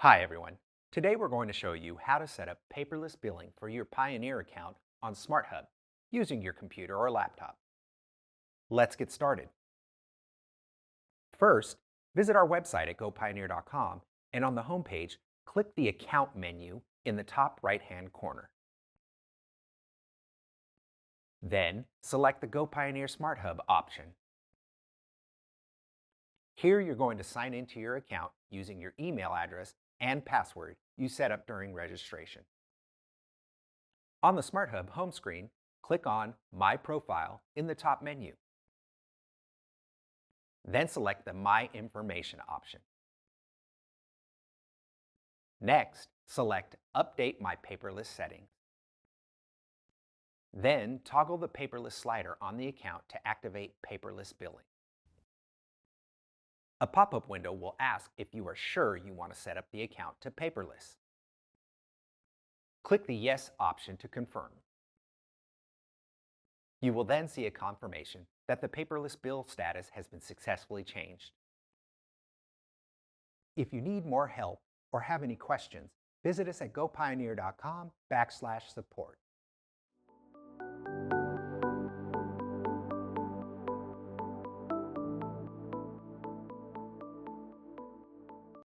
Hi everyone. Today we're going to show you how to set up paperless billing for your Pioneer account on SmartHub using your computer or laptop. Let's get started. First, visit our website at gopioneer.com and on the home page, click the Account menu in the top right-hand corner. Then, select the Go Pioneer SmartHub option. Here you're going to sign into your account using your email address and password you set up during registration. On the SmartHub home screen, click on My Profile in the top menu. Then select the My Information option. Next, select Update My Paperless settings. Then toggle the paperless slider on the account to activate paperless billing. A pop-up window will ask if you are sure you want to set up the account to paperless. Click the Yes option to confirm. You will then see a confirmation that the paperless bill status has been successfully changed. If you need more help or have any questions, visit us at gopioneer.com/support.